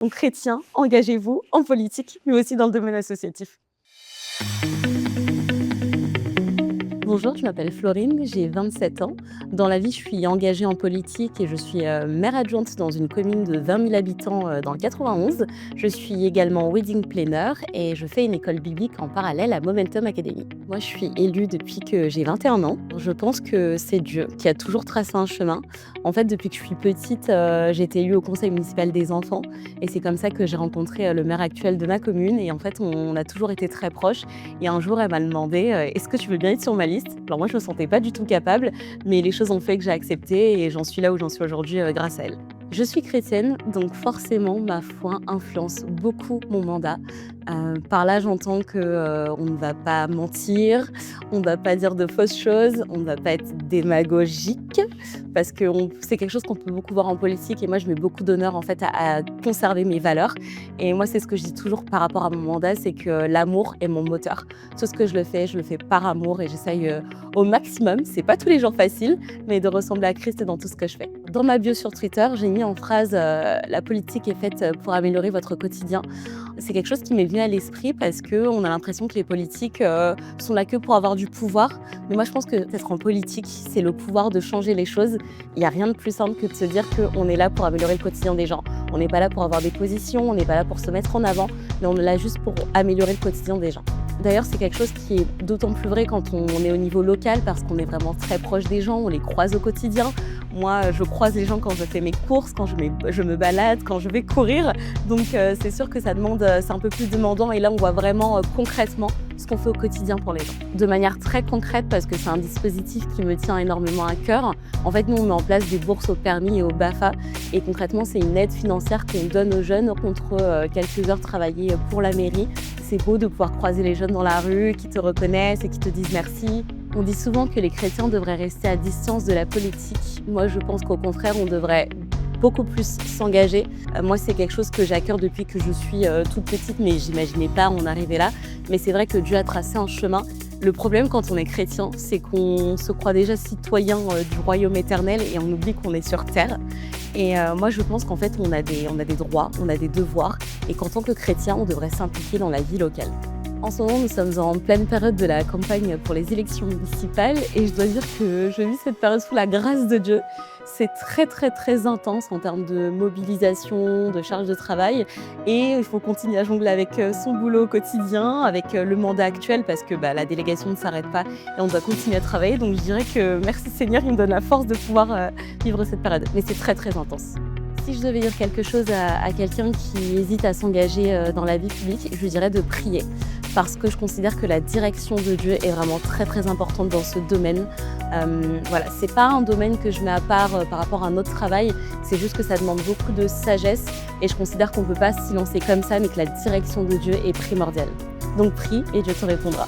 Donc chrétiens, engagez-vous en politique, mais aussi dans le domaine associatif. Bonjour, je m'appelle Florine, j'ai 27 ans. Dans la vie, je suis engagée en politique et je suis maire adjointe dans une commune de 20 000 habitants dans le 91. Je suis également wedding planner et je fais une école biblique en parallèle à Momentum Academy. Moi, je suis élue depuis que j'ai 21 ans. Je pense que c'est Dieu qui a toujours tracé un chemin. En fait, depuis que je suis petite, j'ai été élue au conseil municipal des enfants et c'est comme ça que j'ai rencontré le maire actuel de ma commune et en fait, on a toujours été très proches. Et un jour, elle m'a demandé est-ce que tu veux bien être sur ma liste? Alors moi, je me sentais pas du tout capable, mais les choses ont fait que j'ai accepté et j'en suis là où j'en suis aujourd'hui grâce à elle. Je suis chrétienne, donc forcément, ma foi influence beaucoup mon mandat. Par là, j'entends qu'on ne va pas mentir, on ne va pas dire de fausses choses, on ne va pas être démagogique, parce que c'est quelque chose qu'on peut beaucoup voir en politique et moi, je mets beaucoup d'honneur en fait à conserver mes valeurs. Et moi, c'est ce que je dis toujours par rapport à mon mandat, c'est que l'amour est mon moteur. Tout ce que je le fais par amour et j'essaye au maximum, c'est pas tous les jours facile, mais de ressembler à Christ dans tout ce que je fais. Dans ma bio sur Twitter, j'ai mis en phrase la politique est faite pour améliorer votre quotidien. C'est quelque chose qui m'est venu à l'esprit parce qu'on a l'impression que les politiques sont là que pour avoir du pouvoir. Mais moi, je pense que être en politique, c'est le pouvoir de changer les choses. Il n'y a rien de plus simple que de se dire qu'on est là pour améliorer le quotidien des gens. On n'est pas là pour avoir des positions, on n'est pas là pour se mettre en avant, mais on est là juste pour améliorer le quotidien des gens. D'ailleurs, c'est quelque chose qui est d'autant plus vrai quand on est au niveau local parce qu'on est vraiment très proche des gens, on les croise au quotidien. Moi, je croise les gens quand je fais mes courses, quand je me balade, quand je vais courir. Donc, c'est sûr que c'est un peu plus demandant. Et là, on voit vraiment concrètement ce qu'on fait au quotidien pour les gens. De manière très concrète, parce que c'est un dispositif qui me tient énormément à cœur. En fait, nous, on met en place des bourses au permis et au BAFA. Et concrètement, c'est une aide financière qu'on donne aux jeunes contre quelques heures travaillées pour la mairie. C'est beau de pouvoir croiser les jeunes dans la rue, qui te reconnaissent et qui te disent merci. On dit souvent que les chrétiens devraient rester à distance de la politique. Moi, je pense qu'au contraire, on devrait beaucoup plus s'engager. Moi, c'est quelque chose que j'ai à cœur depuis que je suis toute petite, mais j'imaginais pas en arriver là. Mais c'est vrai que Dieu a tracé un chemin. Le problème quand on est chrétien, c'est qu'on se croit déjà citoyen du royaume éternel et on oublie qu'on est sur terre. Et moi, je pense qu'en fait, on a des droits, on a des devoirs et qu'en tant que chrétien, on devrait s'impliquer dans la vie locale. En ce moment, nous sommes en pleine période de la campagne pour les élections municipales et je dois dire que je vis cette période sous la grâce de Dieu. C'est très très très intense en termes de mobilisation, de charge de travail et il faut continuer à jongler avec son boulot au quotidien, avec le mandat actuel parce que la délégation ne s'arrête pas et on doit continuer à travailler. Donc je dirais que merci Seigneur, il me donne la force de pouvoir vivre cette période. Mais c'est très très intense. Si je devais dire quelque chose à quelqu'un qui hésite à s'engager dans la vie publique, je lui dirais de prier. Parce que je considère que la direction de Dieu est vraiment très très importante dans ce domaine. Voilà, c'est pas un domaine que je mets à part par rapport à un autre travail, c'est juste que ça demande beaucoup de sagesse et je considère qu'on peut pas s'y lancer comme ça, mais que la direction de Dieu est primordiale. Donc prie et Dieu te répondra.